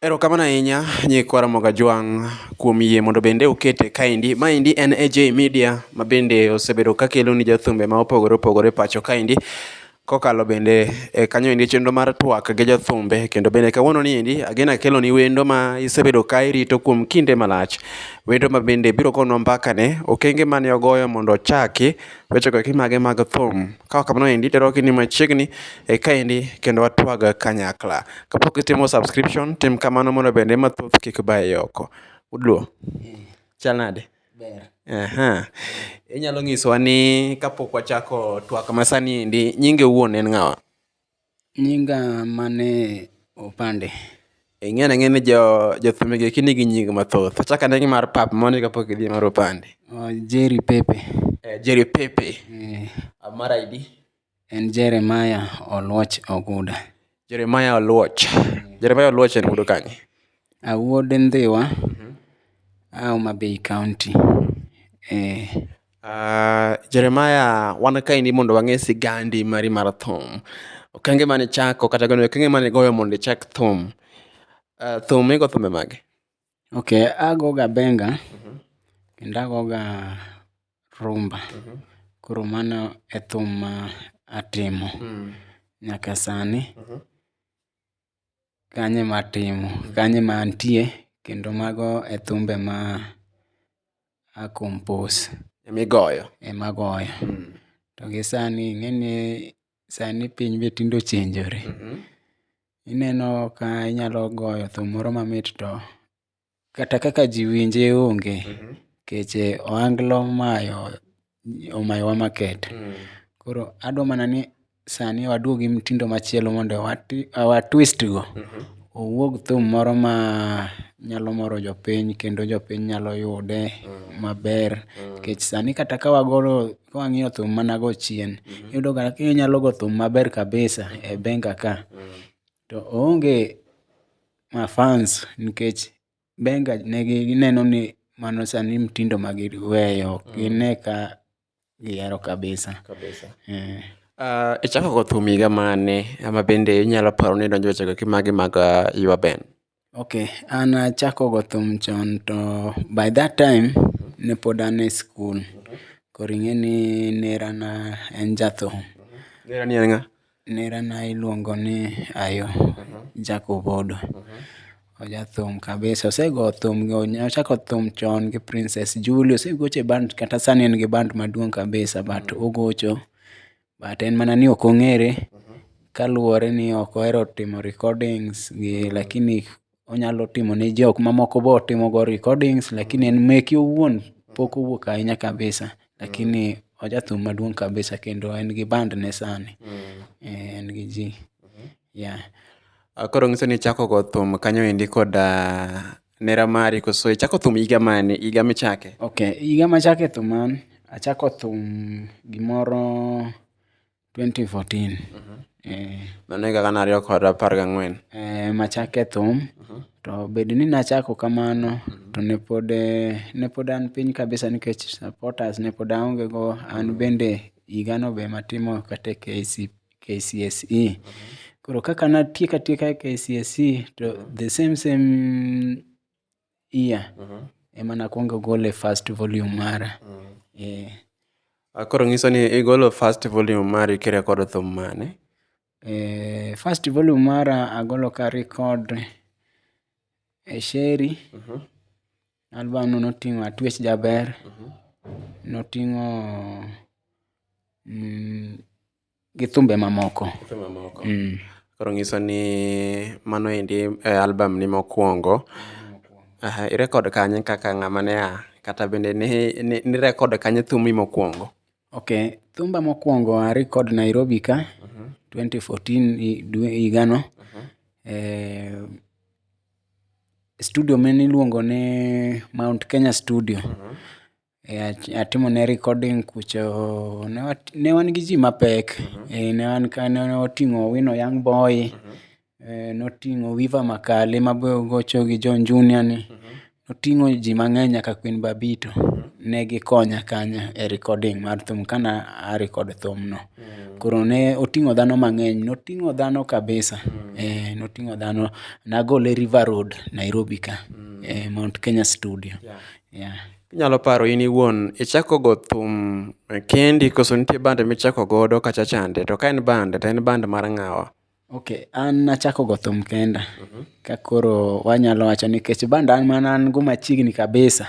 Erokamano ahinya nyikwara Mogo Ajwang kuom yie mondo bende ukete kaendi. Maendi en AJ Media ma bende osebedo ka kelo ni jothumbe ma opogore opogore pacho kaendi, kokalo bende kanyo endi chenro mar twak gi jothumbe. Kendo bende kawuono ni endi ageno akelo ni wendo ma isebedo ka irito kuom kinde malach. Wendo ma bende biro gonwa mbaka ne okenge mane ogoyo mondo ochaki weche go eki mage mag thum. Ka ok kamano endi teroki ni machiegni kaendi kendo watwag kanyakla. Kapok itimo subscription, tim kamano mondo bende mathoth kik baye oko. Udlo? Chal nade? Ber. Inyalo nyisowa ni kapok wachako twak masani endi, nyinge owuon en ng'awa? Nyinga mane opande. Ing'eyo ang'eya ni jothumbe gi eki nigi nying mathoth. Achak ane gi mar pap mondi kapok idhi mar opande. Jerry Pepe. Jerry Pepe. Mar ID? En Jeremiah Oluoch Oguda. Jeremiah Oluoch. Jeremiah Oluoch en wuod kanye? Awuod Ndhiwa. Homa Bay County. Jeremiah, wan kaendi mondo wang'e sigandi mari mar thum. Okenge mane ichako kata okenge mane igoyo mondo ichak thum. Thum igo thumbe mage? Agoga benga. Kendo agoga rumba. Koro mano e thum ma atimo. Nyaka sani. Kanyo ema atimo. Kanyo ema antie. Kendo mago e thumbe ma a compose. Emigoyo? Emagoyo. To gi sani ing'eni sani piny be tinde ochenjore. Ineno ka inyalo goyo thum moro mamit to kata kaka ji winje onge. Nikech ohanglo omayowa market. Koro adwa mana ni sani waduog gi mtindo machielo mondo wa twist go. Owuog thum moro ma nyalo moro jopiny kendo jopiny nyalo yude maber. Nikech sani kata ka wang'iyo thum manago chien, iyudo ka inyalo go thum maber kabisa e benga ka. To oonge mafans nikech benga gineno ni mano sani mtindo ma giweyo. Gine ka gihero kabisa. Ichako go thum higa mane ama bende inyalo paro ni idonjo weche go eki mage mag yua band? An achako go thum chon to by that time ne pod an e skul. Koro ing'eni nerana en jathum. Nerani en ng'a? Nerana iluongo ni Ayo Jacob Odo. Ojathum kabisa. Osego thum, ochako thum chon gi Princess Julie. Osegoche band kata sani en gi band maduong' kabisa but ogocho. But en mana ni ok ong'ere kaluwore ni ok ohero timo recordings lakini onyalo timo ne jok mamoko bo timo go recordings lakini en meke owuon pok owuok ahinya kabisa. Lakini ojathum maduong' kabisa kendo en gi band ne sani. En gi ji. Koro ng'iso ni ichako go thum kanyo endi kod nera mari koso ichako thum higa mane? Higa michake? Higa machake thum an achako thum gimoro 2014. Mano higa gana ariyo kod apar gang'wen. Machake thum. To bed ni nachako kamano to ne pod an piny kabisa nikech supporters ne pod aonge go. An bende higano be matimo kata KCSE. Koro kaka natieka KCSE to the same year ema nakwongo gole first volume mara. Koro ng'iso ni igolo first volume mari kirekod thum mane? First volume mara agolo ka record e Sheri. Album no noting'o Atwech Jaber. Noting'o gi thumbe mamoko. Koro ng'iso ni mano endi album ni mokwongo. Irekod kanye kaka ng'ama ne a kata bende nirekod kanye thumi mokwongo? Thumba mokwongo arekod Nairobi ka 2014 higano. Studio mane iluongo ni Mount Kenya Studio. Atimo ne recording kucho. Ne wan gi ji mapek. Ne wan ka ne oting'o Wino Young Boy. Noting'o Wiva Makale ma be ogocho gi John Junior ni. Noting'o ji mang'eny nyaka Queen Babito. ne gikonya kanyo e recording mar thum kana a record thum no. Koro ne oting'o dhano mang'eny, noting'o dhano kabisa. Noting'o dhano, nagole River Road, Nairobi ka, Mount Kenya studio. Inyalo paro in iwuon ichako go thum kendi koso nitie band michako godo kacha chande, to ka en band to en band mar ng'awa? Okay, an nachako go thum kenda. Ka koro wanyalo wacho nikech band an mana an go machiegni kabisa.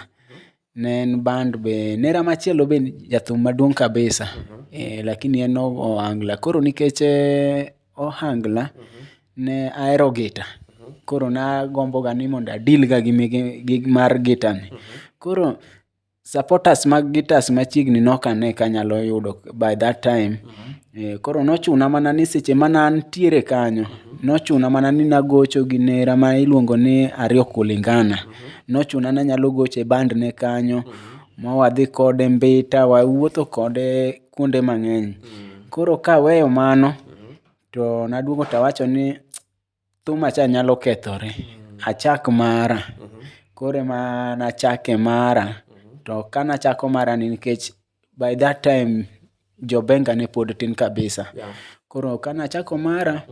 Ne en band be, nera machielo be jathum maduong' kabisa. Lakini en ohangla. Koro nikech ohangla ne ahero gita. Koro nagombo ga ni mondo adil ga gi gig mar gita ni. Koro supporters mag guitars machiegni nokane kanyalo yudo by that time. Koro nochuna mana ni seche mana antiere kanyo, nochuna mana ni nagocho gi nera ma iluongo ni Ariyo Kulingana. Nochuna na nyalo goche band ne kanyo, ma wadhi kode Mbita, wawuotho kode kuonde mang'eny. Koro kaweyo mano, to naduogo tawacho ni thum acha nyalo kethore, achak mara. Koro ema nachake mara, to kanachako mara ni nikech by that time Jobenga ne pod tin kabisa. Koro kanachako mara,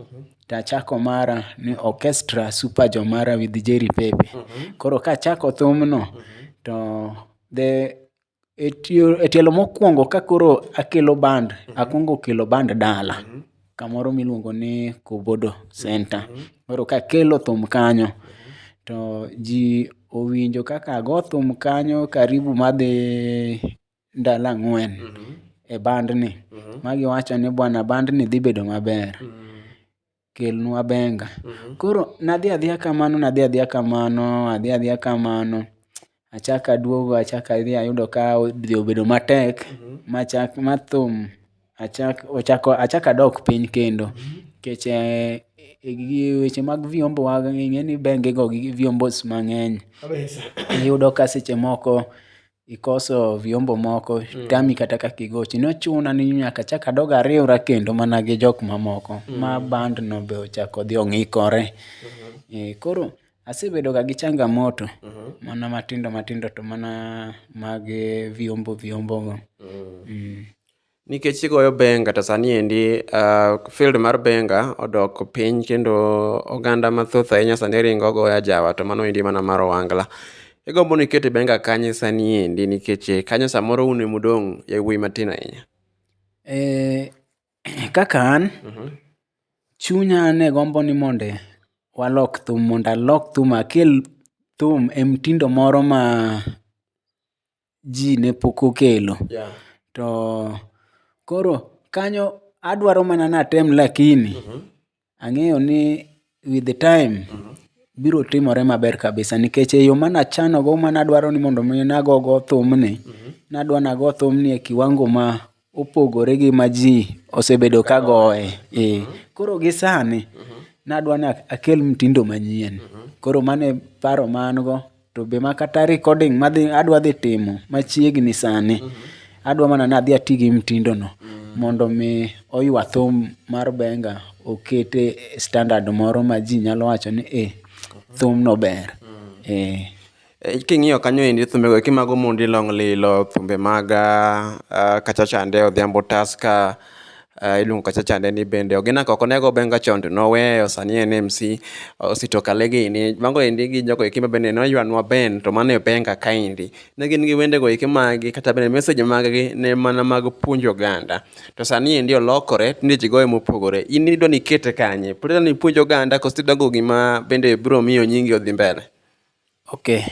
tachako mara ni Orchestra Super Jomara with Jerry Pepe. Koro kachako thumno, to e tielo mokwongo ka koro akelo band, akwongo kelo band dala, kamoro miluongo ni Kobodo Center. Koro kakelo thum kanyo, to ji owinjo kaka ago thum kanyo karibu madhi ndalo 4 e band ni. Magiwacho ni bwana band ni dhi bedo maber. Kelnwa benga. Koro nadhi adhiya kamano. Achaka duogo, achaka adhi ayudo ka odhi obedo matek. Ma thum achaka dok piny kendo. Keche weche mag vyombo ing'e ni benge go gi vyombos mang'eny. Iyudo ka seche moko ikoso vyombo moko, tami kata kaka igochi. Nochuna ni nyaka achak adog ariwra kendo mana gi jok mamoko. Ma band no be ochako dhi ong'ikore. Koro asebedo ga gi changamoto, mana matindo to mana mag vyombo go. Nikech igoyo benga to sani endi field mar benga odok piny kendo oganda mathoth ahinya sani ringo goyo ajawa, to mano endi mana mar ohangla. Igombo ni ikete benga kanye sani endi nikech kanyo samoro une mudong' yawuoyi matin ahinya? Kaka an, chunya ne gombo ni monde walok thum, mondo alok thum, akel thum e mtindo moro ma ji ne pok okelo. To koro kanyo adwaro mana natem, lakini ang'eyo ni with the time biro timore maber kabisa, nikech e yo manachano go manadwaro ni mondo mi nago thumni, nadwa nago thumni e kiwango ma opogore gi ma ji osebedo ka goye. Koro gi sani nadwa ni akel mtindo manyien. Koro mane paro man go, to be makata recording adwa dhi timo machiegni sani, adwa mana ni adhi ati gi mtindo no mondo mi oywa thum mar benga okete standard moro ma ji nyalo wacho ni thum no ber. King'iyo kanyo endi thumbe go mago mondi long lilo, thumbe mag kacha chande Odhiambo Tusker, iluongo kacha chande ni bende Ogina Koko nego benga chon to noweyo, sani en MC. Ositoka gini mago endi gi jogo eki bende noywanwa ben, to mano e benga kaendi. Ne gin gi wende go eki magi kata bende message maggi ne mana mag puonjo oganda. To sani endi olokore, tinde ji goye mopogore. In idwa ni ikete kanye? Pod idwa ni ipuonjo oganda koso idwa go gima bende biro miyo nyingi odhi mbele? Okay,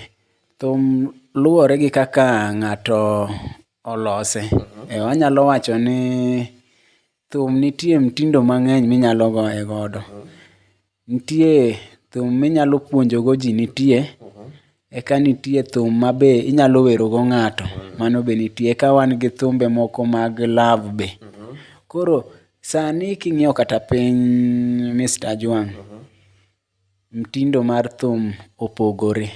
thum luwore gi kaka ng'ato olose. Wanyalo wacho ni thum nitie mtindo mang'eny minyalo goye godo. Nitie thum minyalo puonjo go ji, nitie eka nitie thum ma be inyalo wero go ng'ato, mano be nitie. Eka wan gi thumbe moko mag love be. Koro sani king'iyo kata piny Mr. Ajwang, mtindo mar thum opogore.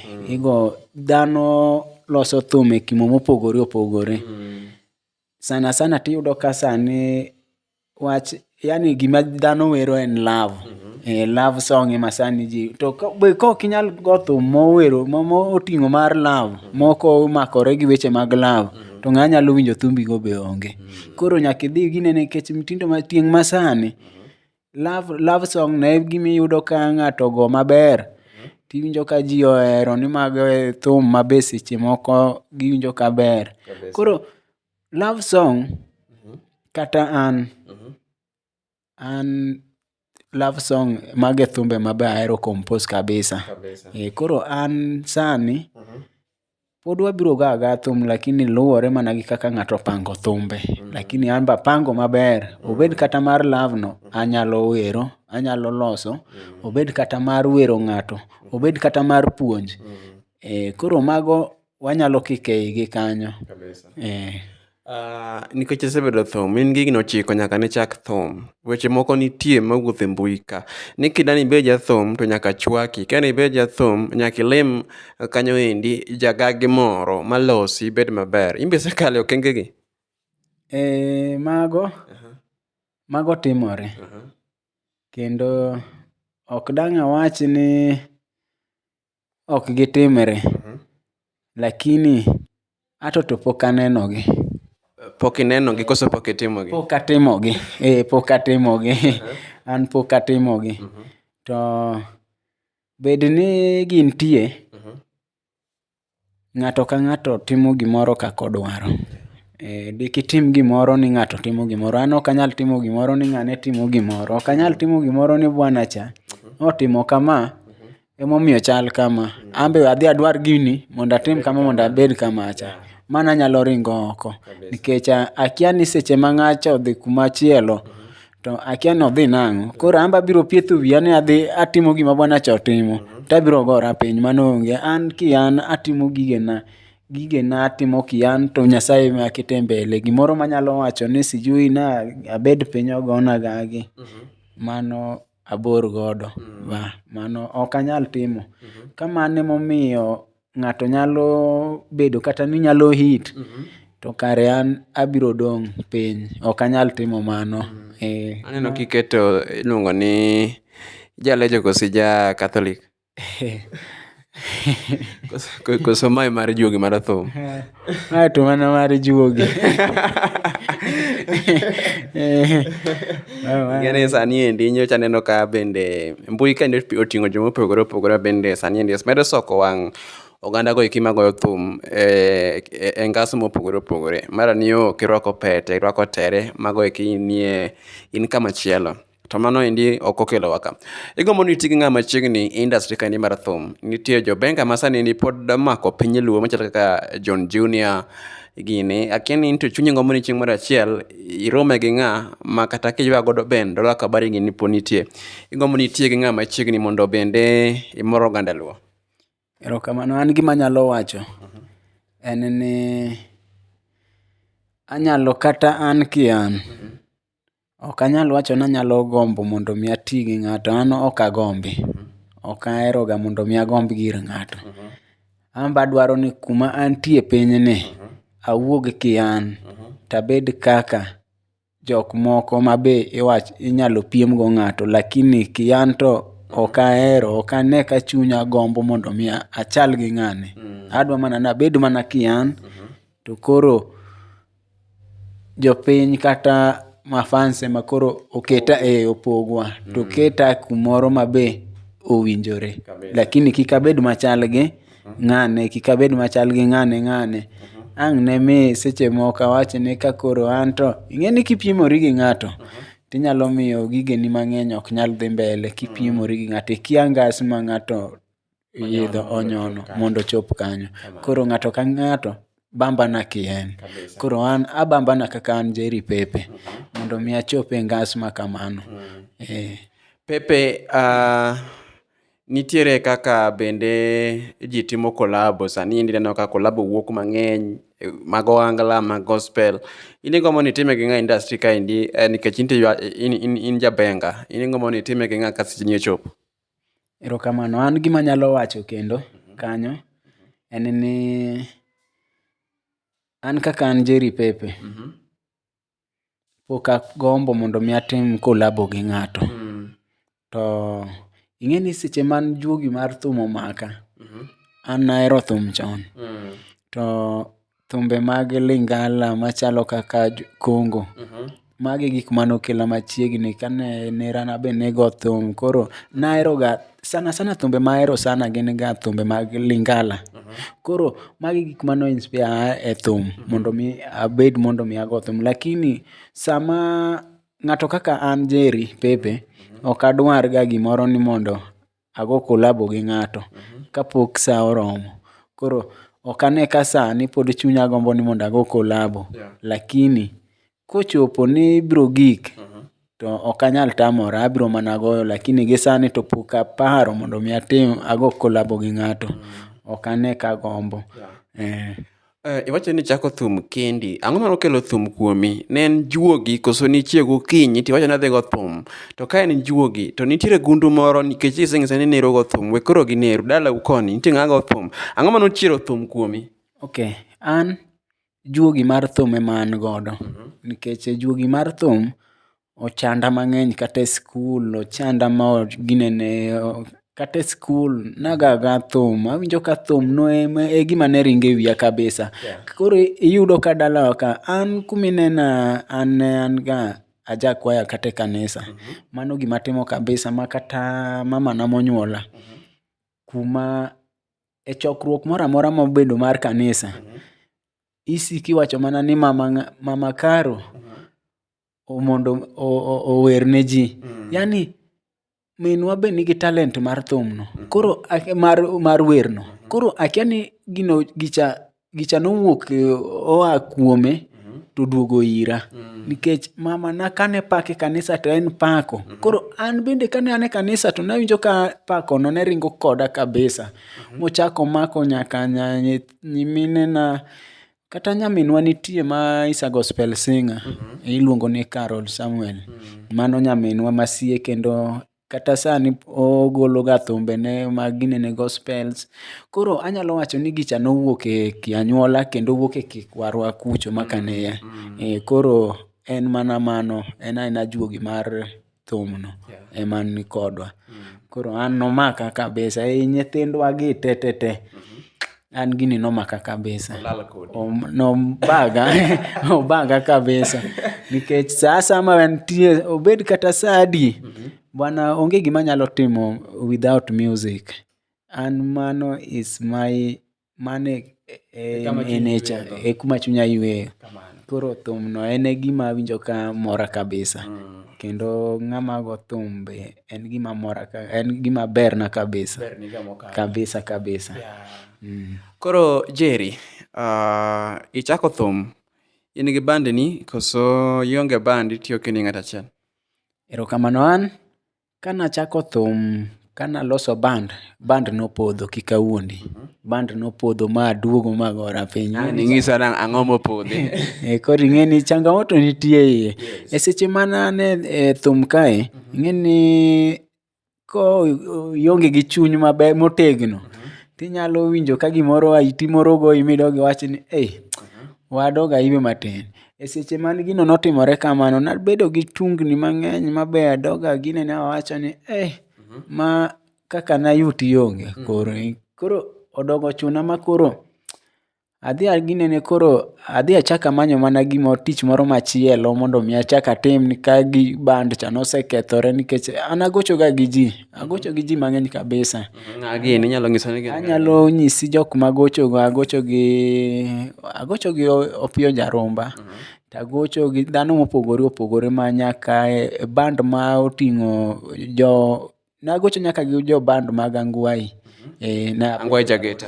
Dhano loso thum e kimo mopogore opogore. Sana tiyudo ka sani wach yani gima dhano wero en love. Love song ema sani ji. To kok inyal go thum mowero moting'o mar love, moko makore gi weche mag love, to ng'a nyalo winjo thumbi go be onge. Koro nyaka idhi gine nikech mtindo ma tieng' masani, love song ne gimiyudo ka ng'ato go maber, tiwinjo ka ji ohero ni mago e thum ma be seche moko giwinjo kaber. Koro love song kata an love song mage thumbe mabe ahero compose kabisa. Koro an sani pod wabiro go aga thum, lakini luwore mana gi kaka ng'ato pango thumbe. Lakini an be apango maber, obed kata mar love no anyalo wero, anyalo loso, obed kata mar wero ng'ato, obed kata mar puonj. Koro mago wanyalo kike igi kanyo. Nikech isebedo thum, in gigni ochiko nyaka nichak thum. Weche moko nitie mawuotho e mbui ka. Ni kidani ibed jathum to nyaka chwaki. Kidani ibed jathum nyaka ilim kanyo endi jagagi moro malosi ibed maber. In be isekalo e okenge gi? Mago timore. Kendo ok dang' awach ni ok gitimre. Lakini ato to pok anenogi. Pok inenogi koso pok itimogi? Pok atimogi. Pok atimogi. An pok atimogi. To bed ni gintie, ng'ato ka ng'ato timo gimoro kaka odwaro. Dik itim gimoro ni ng'ato timo gimoro. An ok anyal timo gimoro ni ng'ane timo gimoro. Ok anyal timo gimoro ni bwana cha otimo kama, emomiyo chal kama. An be adhi adwar gini mondo atim kama mondo abed kama cha. Mano anyalo ringo oko. Nikech akia ni seche ma ng'acha odhi kumachielo, to akia ni odhi nang'o. Koro an be abiro pietho wiya ni adhi atimo gima bwana cha otimo. To abiro gora piny, mano onge. An kian atimo gigena atimo kian, to Nyasaye ema aketo e mbele. Gimoro manyalo wacho ni sijui na abed piny ogona gagi, mano abor godo. Mano ok anyal timo. Kamano emomiyo ng'ato nyalo bedo kata ni nyalo hit, to kare an abiro dong' piny. Ok anyal timo mano. Aneno kiketo iluongo ni jalejo kosi ja Catholic. Koso mae mar juogi mar thum. Mae to mana mar juogi. Ng'eni sani endi nyocha aneno ka bende mbui ka oting'o joma opogore opogore, bende sani endi medo soko wang' oganda go iki magoyo thum e ngas mopogore opogore. Mara ni kirwako pete, irwako tere, mago iki in kama chielo. To mano endi ok okelo waka. Igombo ni iti gi ng'ama chiegni industry ka endi mar thum. Nitie jo benga ma sani endi pod mako piny luo machalo kaka John Junior gini. Akia ni into chunyi gombo ni chieng' moro achiel irome gi ng'a ma kata kiywa godo bend dola ka bari gini po nitie. Igombo ni itie gi ng'ama chiegni mondo bende imoro oganda luo. Erokamano. An gima anyalo wacho en ni anyalo kata an kian, ok anyal wacho ni anyalo gombo mondo mi ati gi ng'ato. An ok agombi. Ok ahero ga mondo mi agomb gir ng'ato. An be adwaro ni kuma antie piny ni awuog kian, tabed kaka jok moko ma be inyalo piem go ng'ato. Lakini kian to ok ahero, ok ane ka chunya gombo mondo mi achal gi ng'ane. Adwa mana ni abed mana kian, to koro jopiny kata mafans ema koro oketa opogwa, to keta kumoro ma be owinjore. Lakini kik abed machal gi ng'ane, kik abed machal gi ng'ane. Ang' ne mi seche moko awach ni ka koro an to ing'eni kipiemori gi ng'ato, tinyalo miyo gigeni mang'eny ok nyal dhi mbele kipiemori gi ng'ato. Ikia ngas ma ng'ato idho onyono mondo chop kanyo. Koro ng'ato ka ng'ato bambana kien. Koro an abambana kaka an Jerry Pepe mondo mi achop e ngas ma kamano. Pepe, nitiere kaka bende ji timo kolabo. Sani endi neno ka kolabo wuok mang'eny mag ohangla, mag gospel. In igombo ni time gi ng'a industry ka endi nikech in jabenga. In igombo ni time gi ng'a ka sechni ochopo? Erokamano. An gima nyalo wacho kendo kanyo en ni an kaka an Jerry Pepe, pok agombo mondo mi atim kolabo gi ng'ato. To ing'eni seche man juogi mar thum omaka, an nahero thum chon. To thumbe mag Lingala machalo kaka Kongo, magi gik manokela machiegni kane nera be nego thum. Koro naheroga sana thumbe mahero sana gin ga thumbe mag Lingala. Koro magi gik mano inspire e thum mondo mi abed mondo mi ago thum. Lakini sama ng'ato kaka an Jerry Pepe ok adwar ga gimoro ni mondo ago kolabo gi ng'ato kapok sa oromo. Koro ok ane ka sani pod chunya gombo ni mondo ago kolabo. Lakini kochopo ni biro gik to ok anyal tamora, abiro mana goyo. Lakini gi sani to pok aparo mondo mi ago kolabo gi ng'ato. Ok ane ka gombo. Iwacho ni chako thum kendi. Ang'o mano kelo thum kuomi? Ne en juogi koso nichie gokinyi tiwacho ni adhi go thum? To ka en juogi to nitiere gundu moro nikech iseng'isa ni nero go thum. We koro gi nero. Dalau koni nitie ng'a go thum. Ang'o mano chiero thum kuomi? Ok, an juogi mar thum ema an godo. Nikech juogi mar thum ochanda mang'eny kata e skul. Ochanda ma ginene kata e skul nagaga thum. Awinjo ka thum no e gima ne ringo e wiya kabisa. Koro iyudo ka dalawa ka an kuminena an ga ajakwaya kata e kanisa. Mano gima timo kabisa ma kata mamana monyuola. Kuma e chokruok moro amora mobedo mar kanisa, isiki iwacho mana ni mama Karo mondo ower ne ji. Yani minwa be nigi talent mar thum no. Koro mar wer no. Koro akia ni gicha nowuok oa kuome to duogo ira. Nikech mamana kane pake kanisa to en pako. Koro an bende kane an e kanisa to nawinjo ka pako no ne ringo koda kabisa. Mochako mako nyaka nyiminena kata nyaminwa nitie ma is a gospel singer. Iluongo ni Carol Samuel. Mano nyaminwa masie kendo kata sani ogolo ga thumbe ne mag ginene gospels. Koro anyalo wacho ni gicha nowuok e kianyuola kendo owuok e kikwarwa kucho makaneya. Koro en mana mano, en aena juogi mar thum no ema ni kodwa. Koro an nomaka kabisa. Nyithindwa gi te. An gini nomaka kabisa. Obaga kabisa. Nikech sa asama wantie obed kata sa adi. Bwana onge gima nyalo timo without music. And mano is my nature. E kuma chunya yweyo. Koro thum no en e gima awinjo ka mora kabisa. Kendo ng'ama go thum be en gima mora en gima berna kabisa. Kabisa. Koro Jerry, ichako thum, in gi band ni koso ionge band itiyo kini ng'ata achiel? Erokamano, an kana chako thum, kana loso band nopodho kik awuondi. Band nopodho ma duogo ma gora piny. Ing'isa ang'o mopodhi? Koro ing'eni changamoto nitie iye. E seche mana e thum kae, ing'eni ko ionge gi chuny maber motegno, tinyalo winjo ka gimoro iti moro goyi midog iwach ni wadoga iwe matin. E seche man gino notimore kamano, nabedo gi tungni mang'eny mabe adoga gine ne awacho ni ma kaka nayuti onge. Koro odogo chuna ma koro adhi achaka manyo mana tich moro machielo mondo mi achaka tim ni ka gi band cha nosekethore nikech an agocho gi ji mang'eny kabisa. Gini inyalo nyiso ni gin? Anyalo nyisi jok magocho go, agocho gi Opiyo Jarumba. Tagocho gi dhano mopogore ma nyaka band ma oting'o nagocho nyaka gi jo band mag Angwai. Angwai Jageta.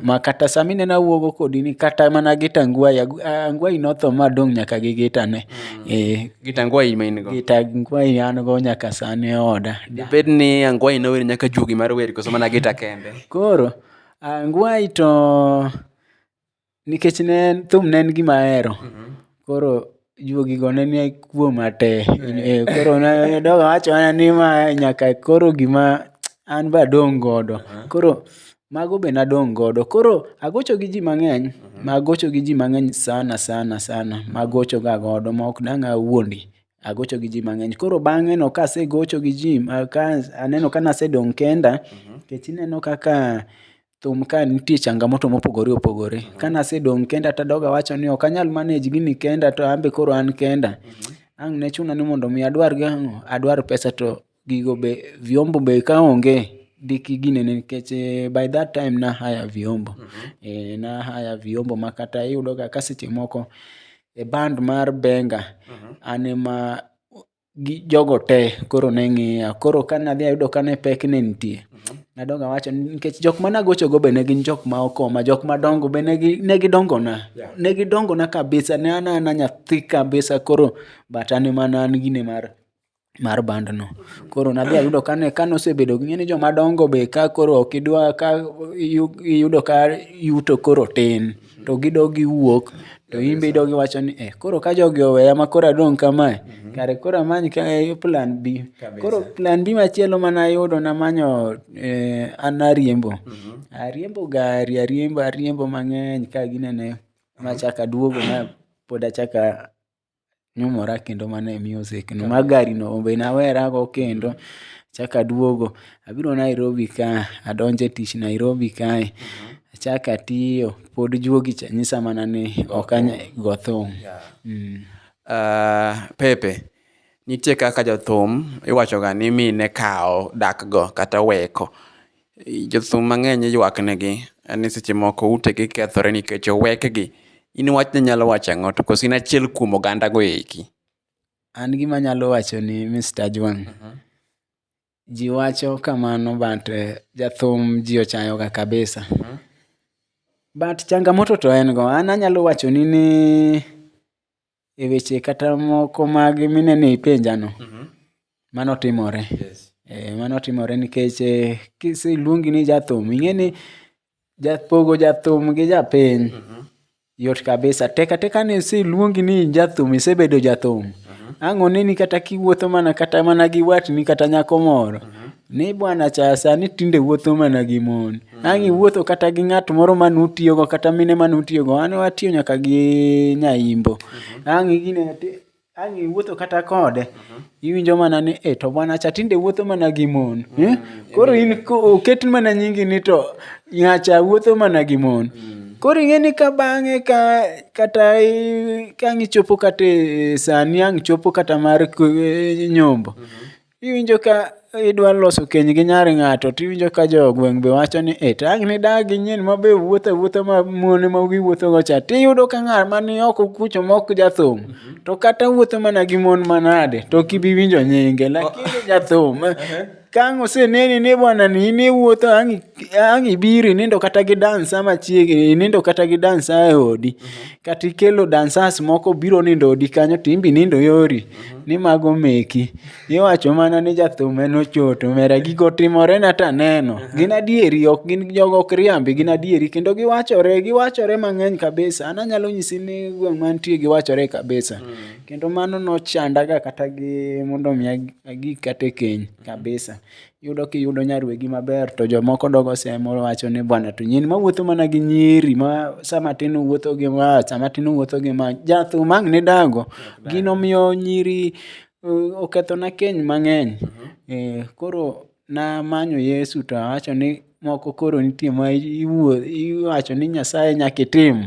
Ma kata samine nawuogo kodi ni kata mana gita Angwai notho madong' nyaka gi gita ne. Gita Angwai ma in go? Gita Angwai an go nyaka sani e oda. Dibed ni Angwai nower nyaka juogi mar wer koso mana gita kende? Koro Angwai to nikech thum ne en gima ahero. Koro juogi go ne ni kuoma te. Koro nadoga wacho ni ma nyaka koro gima an ba dong' godo. Koro mago be nadong' godo. Koro agocho gi ji mang'eny, magocho gi ji mang'eny sana magocho ga godo ma ok dang' awuondi. Agocho gi ji mang'eny. Koro bang'e no kasegocho gi ji, aneno ka nasedong' kenda, nikech ineno kaka thum ka nitie changamoto mopogore opogore. Ka nasedong' kenda tadoga wacho ni ok anyal manage gini kenda to an be koro an kenda. Ang' ne chuna ni mondo mi adwar pesa to gigo be vyombo be ka onge diki ginene, nikech by that time na hire vyombo. Na hire vyombo ma kata iyudo ga ka seche moko e band mar benga an ema jogo te koro ne ng'iya. Koro ka nadhi ayudo ka ne pek ne nitie, nadoga wacho nikech jok mana gocho go be ne gin jok ma okoma, jok madongo be ne gidongona. Ne gidongona kabisa, ne an nyathi kabisa. Koro but an ema an gine mar band no. Koro nadhi ayudo ka nosebedo ng'eni joma dongo be ka koro ok idwa, ka iyudo ka yuto koro tin to gidok giwuok, to in be idok iwacho ni koro ka jogi oweya ma koro adong' kamae, kare koro amany plan B. Koro plan B machielo manayudo, namanyo an nariembo. Ariembo gari, ariembo mang'eny ka ginene machaka duogo ma pod achaka nyumora kendo mana e music no. Ma gari no be nawera go kendo chaka duogo. Abiro Nairobi ka, adonje tich Nairobi kae. Achaka tiyo, pod juogi cha nyisa mana ni ok anyal go thum. Pepe, nitie kaka jothum iwacho ga ni mine kao dak go kata weko. Jothum mang'eny ywak negi ni seche moko utegi kethore nikech owekgi. In wach ne nyalo wacho ang'o, to koso in achiel kuom oganda go eki? An gima nyalo wacho ni Mr. Ajwang, ji wacho kamano but jathum ji ochayo ga kabisa. But changamoto to en go. An anyalo wacho ni e weche kata moko mag minene ipenja no, manotimore. Manotimore nikech kiseluongi ni jathum, ing'eni pogo jathum gi japiny yot kabisa. Teka ni iseluongi ni jathum, isebedo jathum, ang' oneni kata kiwuotho mana gi watni kata nyako moro ni bwana cha sani tinde wuotho mana gi mon. Ang' iwuotho kata gi ng'at moro manutiyogo kata mine manutiyogo, an watiyo nyaka gi nyaimbo. Ang' iwuotho kata kode, iwinjo mana ni to bwana cha tinde wuotho mana gi mon. Koro in oket mana nyingi ni to ng'acha wuotho mana gi mon. Koro ing'eni ka bang'e kata ang' ichopo kata sani ang' chopo kata mar nyombo, iwinjo ka idwa loso keny gi nyar ng'ato, tiwinjo ka jogweng' be wacho ni to ang' nidagi nyien ma be wuotho ma mon ma giwuotho go cha. Tiyudo ka ng'at mani oko kucho mok jathum, to kata wuotho mana gi mon manade to ok ibi winjo nyinge. Lakini jathum ka ang' oseneni ni bwana ni in iwuotho, ang' ibiro inindo kata gi dansa machiegni, inindo kata gi dansa e odi, kata ikelo dansas moko biro nindo odi kanyo, to in be nindo yori ni mago meki. Iwacho mana ni jathum en ochoto. Omera gigo timore na taneno. Gin adieri, ok gin jogo ok riambi, gin adieri kendo giwachore mang'eny kabisa. An anyalo nyisi ni gweng' mantie giwachore kabisa. Kendo mano nochanda ga kata gi mondo mi agik kata e keny kabisa. Iyudo kiyudo nyarwegi maber to jomoko dogo semo wacho ni bwana to nyien mawuotho mana gi nyiri ma sama tin wuotho gi ma, sama tin wuotho gi ma. Jathum ang' nidago. Gino miyo nyiri oketho na keny mang'eny. Koro namanyo Yesu to awacho ni moko koro nitie ma iwacho ni Nyasaye nyaka itim.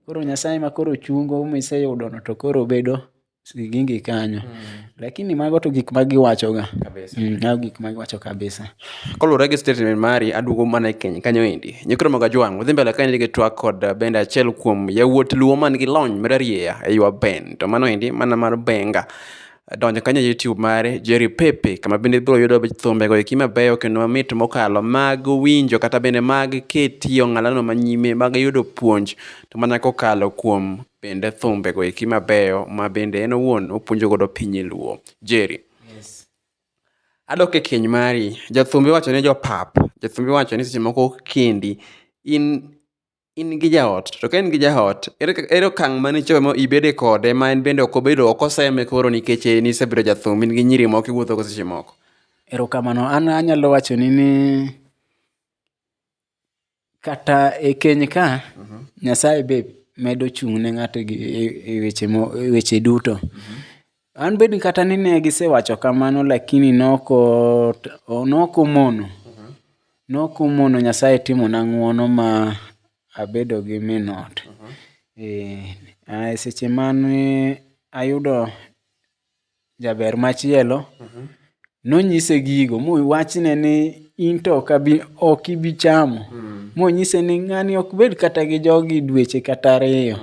Koro Nyasaye ma koro chungo miseyudo no to koro bedo sigingi kanyo. Lakini mago to gik magiwacho ga. Mago gik magiwacho kabisa. Kolure gi statement mari, aduogo mana e keny kanyo endi. Jothumbe Kod Ajwang, udhi mbele kaendi gi twak kod bende achiel kuom yawuot luo man gi lony mararieya e ywa band. To mano endi mana mar benga. Donjo kanyo YouTube mare Jerry Pepe, kama bende biro yudo thumbe go eki mabeyo kendo mamit mokalo mag winjo kata bende mag ketiyo ng'alano manyime, mag yudo puonj to mana kokalo kuom bende thumbe go eki mabeyo ma bende en owuon opuonjo godo piny luo. Jerry, adok e keny mari, jothumbe wacho ni jopap, jothumbe wacho ni seche moko kendi in gi jaot, to ka in gi jaot, ere okang' mane ichopo ma ibede kode ma en bende ok oseme koro nikech nisebedo jathum, in gi nyiri moko iwuotho go seche moko? Erokamano. An anyalo wacho ni kata e keny ka Nyasaye be medo chung' ne ng'ato e weche duto. An bed kata ni ne gisewacho kamano lakini nokomono. Nokomono Nyasaye timona ng'uono ma abedo gi min ot. Seche mane ayudo jaber machielo, nonyise gigo mowachne ni in to ok ibi chamo. Monyise ni ng'ani ok bed kata gi jogi dweche kata 2.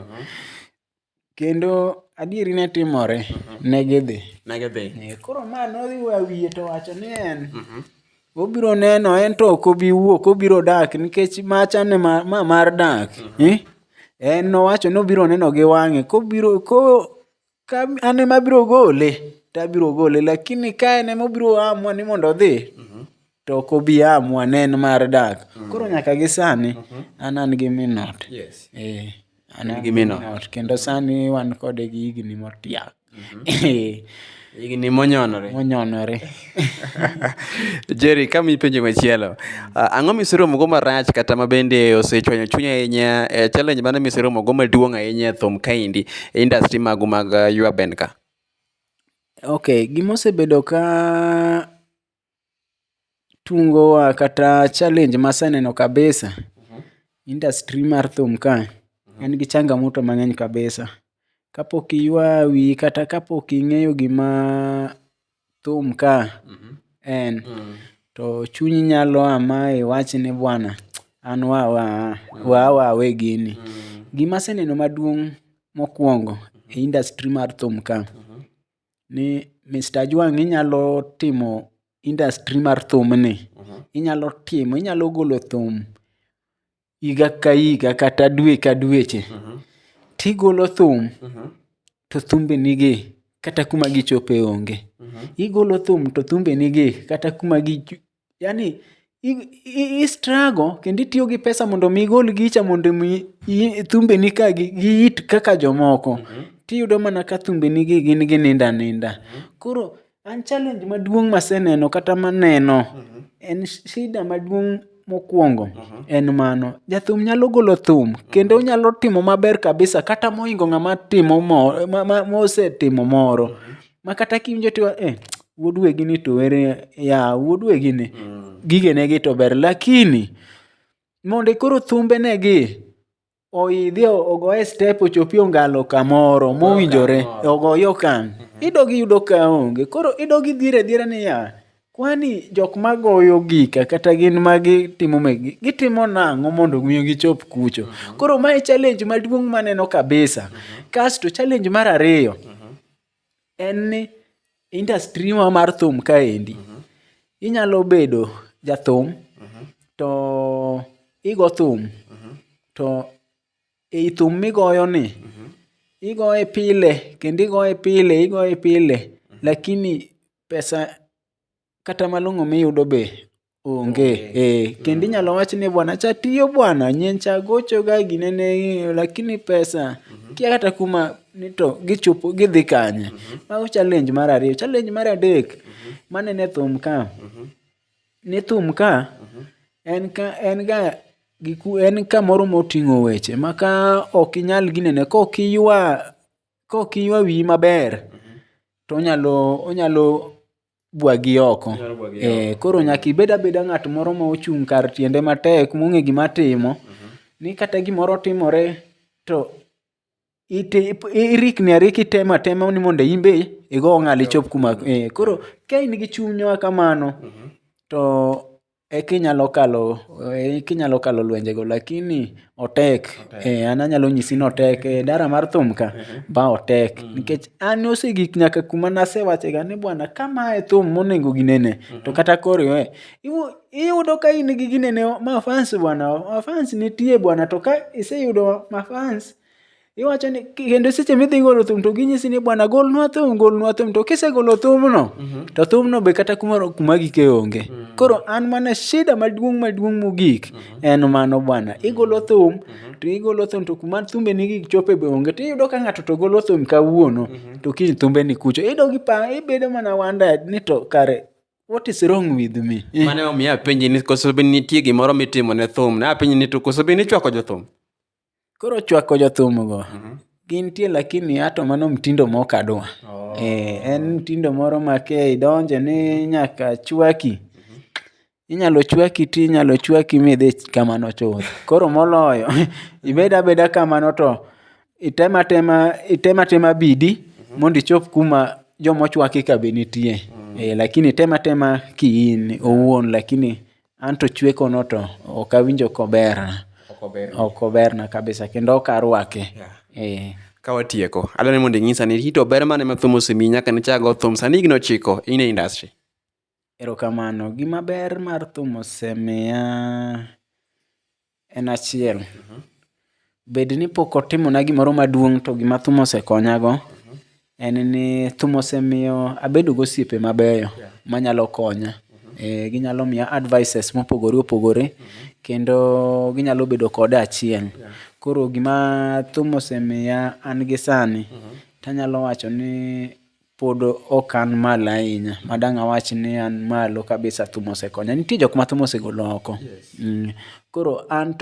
Kendo adieri ne timore, ne gidhi. Koro ma nodhi wiye to wacho ni en obiro neno en to ok obi wuok, obiro dak nikech machane mar dak. En nowacho ni obiro neno gi wang'e. Ka an ema abiro gole, to abiro gole. Lakini ka en ema obiro amua ni mondo odhi, to ok obi amua, ne en mar dak. Koro nyaka gi sani, an gi min ot. An gi min ot. Kendo sani wan kode gi higni motiap. Higni monyonore. Jerry, kama ipenjo machielo, ang'o miseromogo marach kata mabende osechwanyo chuny ahinya challenge mane miseromogo maduong' ahinya e thum kaendi e industry magu mag ywa band ka? Gimosebedo ka tungowa kata challenge maseneno kabisa industry mar thum ka en gi changamoto mang'eny kabisa. Kapok iywa wiyi kata kapok ing'eyo gima thum ka en, to chunyi nyalo ama iwach ni bwana an wawe gini. Gima aseneno maduong' mokwongo e industry mar thum ka ni Mr. Ajwang inyalo timo industry mar thum ni. Inyalo golo thum higa ka higa kata dwe ka dweche. Tigolo thum to thumbe nigi kata kuma gichope onge. Igolo thum to thumbe nigi kata kuma yani i struggle kendo itiyo gi pesa mondo mi igol gicha mondo thumbe ni ka gi hit kaka jomoko. Tiyudo mana ka thumbe nigi gin nindo aninda. Koro an challenge maduong' maseneno kata maneno en shida maduong' mokwongo en mano. Jathum nyalo golo thum kendo onyalo timo maber kabisa kata mohingo ng'ama timo mosetimo moro. Ma kata kiwinjo to wuod wegini to ere wuod wegini gigenegi to ber. Lakini mondo koro thumbe negi oidhi ogoye step ochopi ongalo kamoro mowinjore ogoyo okang'. Idogi yudo ka onge. Koro idogi dhiere ni kwani jok magoyo gika kata gin magitimo gitimo nang'o mondo miyo gichop kucho. Koro mae challenge maduong' maneno kabisa. Kasto challenge mar ariyo en ni industry mar thum kaendi. Inyalo bedo jathum to igo thum to ei thum migoyo ni igoye pile kendo igoye pile lakini pesa kata malong'o miyudo be onge. Kendo inyalo wach ni bwana cha tiyo bwana nyen cha gocho ga ginene lakini pesa kia kata kuma nito gichopo gidhi kanye. Mago challenge mar ariyo. Challenge mar adek manene thum ka ni thum ka en kamoro moting'o weche maka ok inyal ginene kok iywa wiyi maber to onyalo bwagi oko. Koro nyaka ibed abeda ng'at moro ma ochung' kar tiende matek mong'e gima timo ni kata gimoro timore to irikni arika itemo atema ni mondo imbe igo ng'al ichop kuma. Koro ka in gi chuny ma kamano to inyalo kalo lwenjego lakini otek. An anyalo nyisi ni otek. Dara mar thum ka ba otek nikech an osegik nyaka kuma nasewache ga ni bwana kama e thum monego ginene to kata koro iyudo ka in gi ginene mafans bwana mafans nitie bwana to ka iseyudo mafans iwacho ni kendo seche midhi golo thum to ginyisi ni bwana golnwa thum to kisegolo thumno to thumno be kata kuma gike onge. Koro an mana shida maduong' mogik en mano bwana. Igolo thum to kuma thumbe nigi chope be onge. Tiyudo ka ng'ato to golo thum kawuono to kiny thumbe ni kucho. Ibedo mana wanda ni to kare what is wrong with me? Mane omiya penji ni koso be nitie gimoro mitimo ne thum. Ne apenji ni to koso be nichwako jothum? Koro chwako jothum go. Gintie lakini ato mano mtindo mok adwa. En mtindo moro ma ke idonje ni nyaka chwaki. Inyalo chwaki ti inyalo chwaki midhi kamano chuth. Koro moloyo ibeda beda kamano to itema tema bidi mondo ichop kuma jomo chwaki ka be nitie. Lakini tema kiin owuon lakini anto chweko no to ok awinjo koberna. Ok oberna kabisa kendo ok arwake. Ka watieko, adwani mondo inyisa ni hito ber mane ma thum osemiyi nyaka nichak go thum sani higni 9 in e industry. Erokamano. Gima ber mar thum osemiya en achiel. Bed ni pok otimona gimoro maduong' to gima thum osekonyago en ni thum osemiyo abedo gosiepe mabeyo manyalo konya. Ginyalo miya advices mopogore opogore kendo ginyalo bedo koda achiel. Koro gima thum osemiya an gi sani tanyalo wacho ni pod ok an malo ahinya. Madang' awach ni an malo kabisa thum osekonya. Nitie jok ma thum osegolo oko. Koro an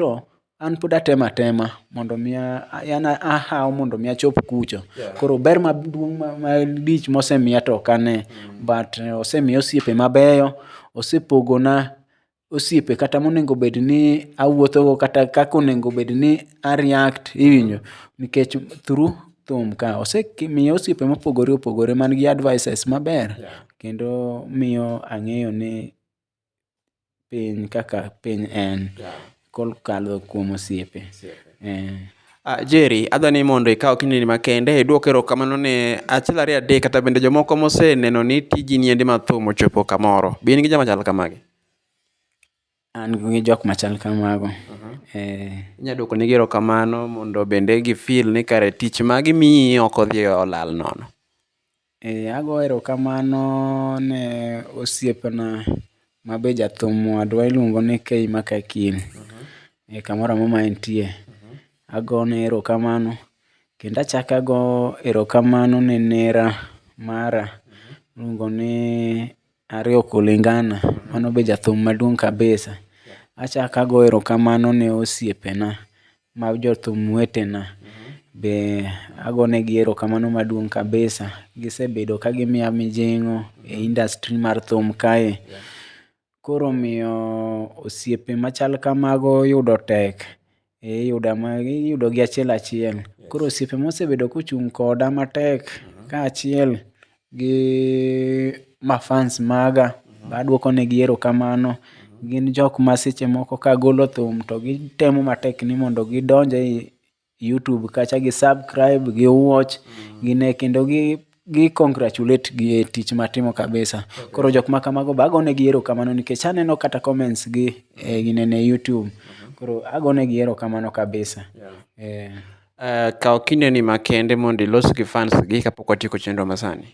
pod atema mondo mi an ahaw mondo mi achop kucho. Koro ber maduong' malich mosemiya to ok ane. But osemiya osiepe mabeyo. Osepogona osiepe kata monego bed ni awuothogo kata kaka onego bed ni a react iwinjo. Nikech through thum ka osemiya osiepe mopogore opogore man gi advices maber. Kendo miyo ang'eyo ni piny kaka piny en. Kokalo kuom osiepe. Jerry, adwani mondo ikaw kinde makende iduok erokamano ne achiel ariyo adek kata bende jomoko moseneno ni tiji ni endi mar thum ochopo kamoro. Be in gi joma chal kamagi? An gi jok machal kamago. Inya duoko negi erokamano mondo bende gi feel ni kare tich ma gimiyi ok odhi olal nono. Ago erokamano ne osiepna mabe jathum wadwa iluongo ni K Makakin. Kamoro amora ma entie. Agone erokamano. Kendo achako ago erokamano ne nera mara iluongo ni Ariyo Kulingana. Mano be jathum maduong' kabisa. Achako ago erokamano ne osiepena ma jothum wetena. Be agonegi erokamano maduong' kabisa. Gisebedo ka gimiya mijing'o e industry mar thum kae. Koro miyo osiepe machal kamago yudo tek. Iyudo gi achiel achiel. Koro osiepe mosebedo kochung' koda matek kaachiel gi mafans maga aduoko negi erokamano. Gin jok ma seche moko kagolo thum to gitemo matek ni mondo gidonj e YouTube kacha gi subscribe gi watch gine kendo gi congratulate gi e tich matimo kabisa. Koro jok ma kamago be agonegi erokamano nikech aneno kata comments gi ginene YouTube. Koro agonegi erokamano kabisa. Kaw kindeni makende mondo ilos gi fans gi kapok watieko chenro masani.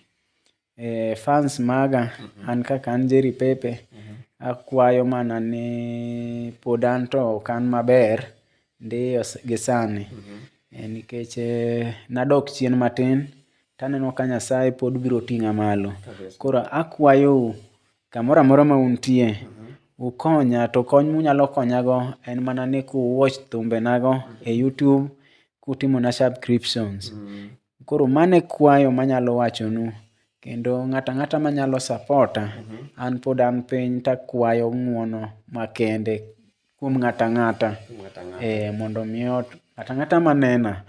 Fans maga an kaka an Jerry Pepe akwayo mana ni pod an to ok an maber ndiyo gi sani. Nikech nadok chien matin taneno ka Nyasaye pod biro ting'a malo. Koro akwayou kamoro amora ma untie ukonya to kony munyalo konyago en mana ni ku watch thumbenago e YouTube kutimona subscriptions. Koro mano e kwayo manyalo wachonu. Kendo ng'ato ang'ata manyalo supporta an pod an piny takwayo ng'uono makende kuom ng'ato ang'ata. Mondo miyo ng'ato ang'ata manena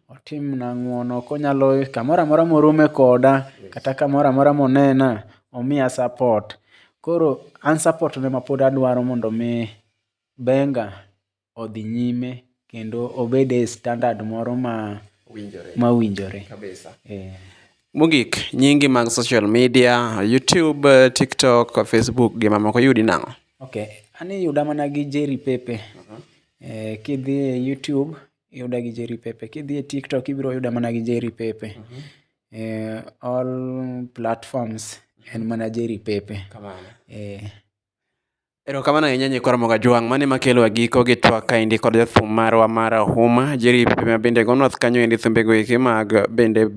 otimna ng'uono konyalo kamoro amora morome koda kata kamoro amora monena omiya support. Koro an support ne ma pod adwaro mondo mi benga odhi nyime kendo obed e standard moro ma winjore. Mogik, nyingi mag social media, YouTube, TikTok, Facebook gi mamoko yudi nang'o? An iyuda mana gi Jerry Pepe. Kidhi e YouTube iyuda gi Jerry Pepe. Kidhi e TikTok ibiro yuda mana gi Jerry Pepe. All platforms en mana Jerry Pepe. Erokamano ahinya Nge Jothumbe Kod Ajwang', mano ema kelo giko gi twak kaendi kod jathum marwa mar Huma Jerry Pepe ma bende gonwa kanyo endi thumbego eki mag bende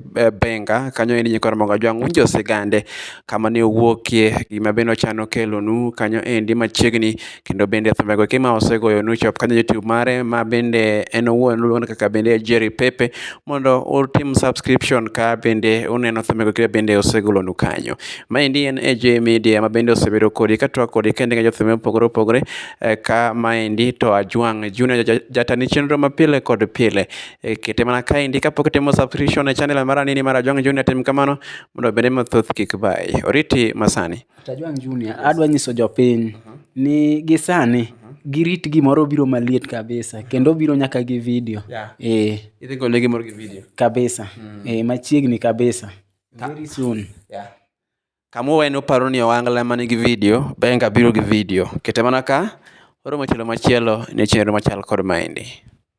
benga kanyo endi nyikwa Ramogi Ajwang winjo sigande kama ne owuokie gima bende ochano kelonu kanyo endi machiegni kendo bende thumbego eki ma osegoyonu chop kanyo YouTube mare ma bende en owuon kaka bende Jerry Pepe mondo utim subscription ka bende uneno thumbego eki bende osegolonu kanyo. Maendi en AJ Media ma bende osebedo kodi ka twak kodi kendo jothum mopogore opogore ka maendi to Ajwang Junior jatani chenro ma pile kod pile kete mana kaendi kapok itimo subscription e channel mara nini mar Ajwang Junior tim kamano mondo bende mathoth kik bayi. Oriti masani. Ajwang Junior adwa nyiso jopiny ni gisani girit gimoro biro maliet kabisa kendo biro nyaka gi video. Idhi gole gimoro gi video kabisa. Machiegni kabisa very soon. Kamuwenu paro ni Owangla manigi video benga biro gi video kete mana ka oro machielo ne chenro machal kod maendi.